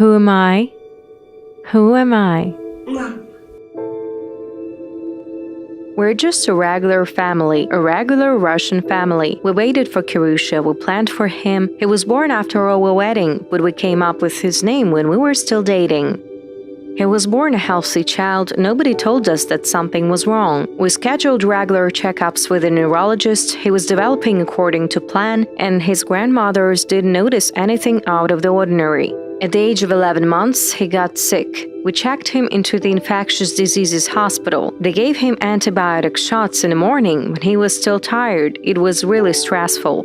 Who am I? Who am I? Mom. We're just a regular family, a regular Russian family. We waited for Kirusha, we planned for him. He was born after our wedding, but we came up with his name when we were still dating. He was born a healthy child, nobody told us that something was wrong. We scheduled regular checkups with a neurologist, he was developing according to plan, and his grandmothers didn't notice anything out of the ordinary. At the age of 11 months, he got sick. We checked him into the infectious diseases hospital. They gave him antibiotic shots in the morning when he was still tired. It was really stressful.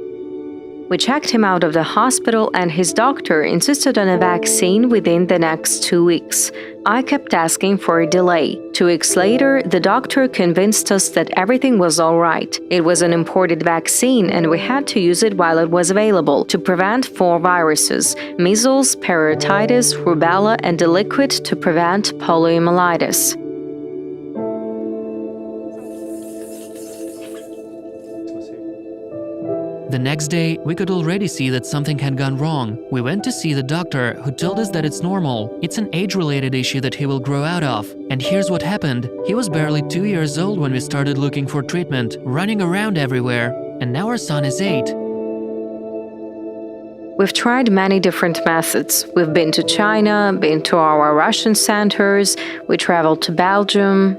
We checked him out of the hospital and his doctor insisted on a vaccine within the next 2 weeks. I kept asking for a delay. 2 weeks later, the doctor convinced us that everything was all right. It was an imported vaccine and we had to use it while it was available to prevent 4 viruses: measles, parotitis, rubella, and a liquid to prevent poliomyelitis. The next day, we could already see that something had gone wrong. We went to see the doctor, who told us that it's normal. It's an age-related issue that he will grow out of. And here's what happened. He was barely 2 years old when we started looking for treatment, running around everywhere. And now our son is 8. We've tried many different methods. We've been to China, been to our Russian centers, we traveled to Belgium.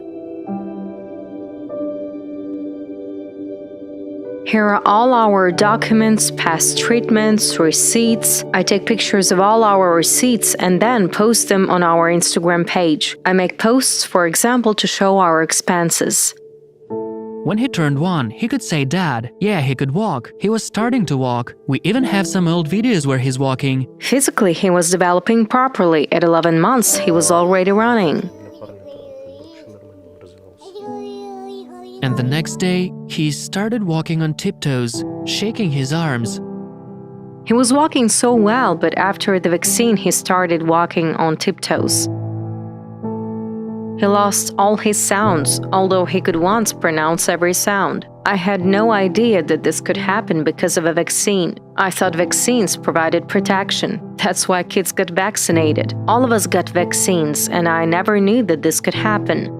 Here are all our documents, past treatments, receipts. I take pictures of all our receipts and then post them on our Instagram page. I make posts, for example, to show our expenses. When he turned 1, he could say "Dad." Yeah, he could walk. He was starting to walk. We even have some old videos where he's walking. Physically, he was developing properly. At 11 months, he was already running. And the next day, he started walking on tiptoes, shaking his arms. He was walking so well, but after the vaccine, he started walking on tiptoes. He lost all his sounds, although he could once pronounce every sound. I had no idea that this could happen because of a vaccine. I thought vaccines provided protection. That's why kids got vaccinated. All of us got vaccines, and I never knew that this could happen.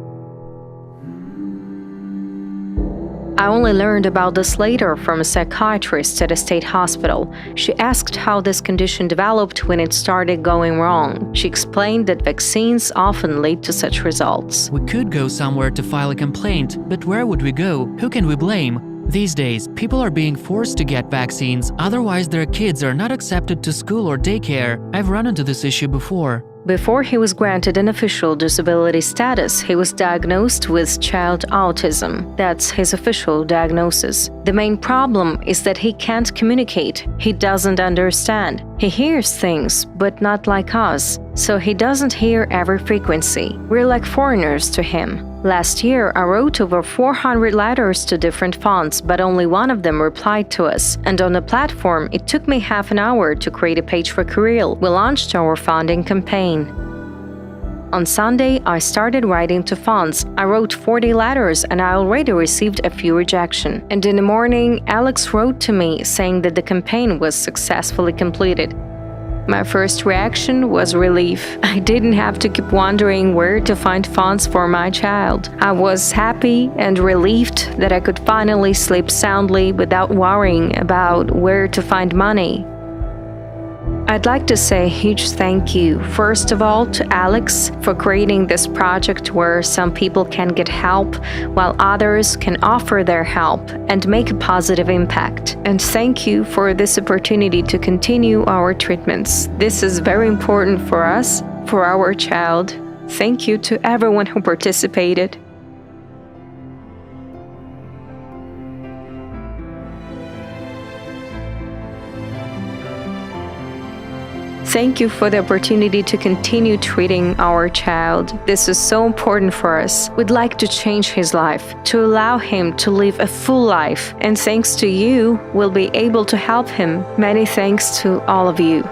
I only learned about this later from a psychiatrist at a state hospital. She asked how this condition developed when it started going wrong. She explained that vaccines often lead to such results. We could go somewhere to file a complaint, but where would we go? Who can we blame? These days, people are being forced to get vaccines, otherwise their kids are not accepted to school or daycare. I've run into this issue before. Before he was granted an official disability status, he was diagnosed with child autism. That's his official diagnosis. The main problem is that he can't communicate. He doesn't understand. He hears things, but not like us. So he doesn't hear every frequency. We're like foreigners to him. Last year, I wrote over 400 letters to different fonts, but only one of them replied to us. And on the platform, it took me half an hour to create a page for Kirill. We launched our funding campaign. On Sunday, I started writing to fonts. I wrote 40 letters and I already received a few rejections. And in the morning, Alex wrote to me saying that the campaign was successfully completed. My first reaction was relief. I didn't have to keep wondering where to find fonts for my child. I was happy and relieved that I could finally sleep soundly without worrying about where to find money. I'd like to say a huge thank you, first of all, to Alex for creating this project where some people can get help while others can offer their help and make a positive impact. And thank you for this opportunity to continue our treatments. This is very important for us, for our child. Thank you to everyone who participated. Thank you for the opportunity to continue treating our child. This is so important for us. We'd like to change his life, to allow him to live a full life. And thanks to you, we'll be able to help him. Many thanks to all of you.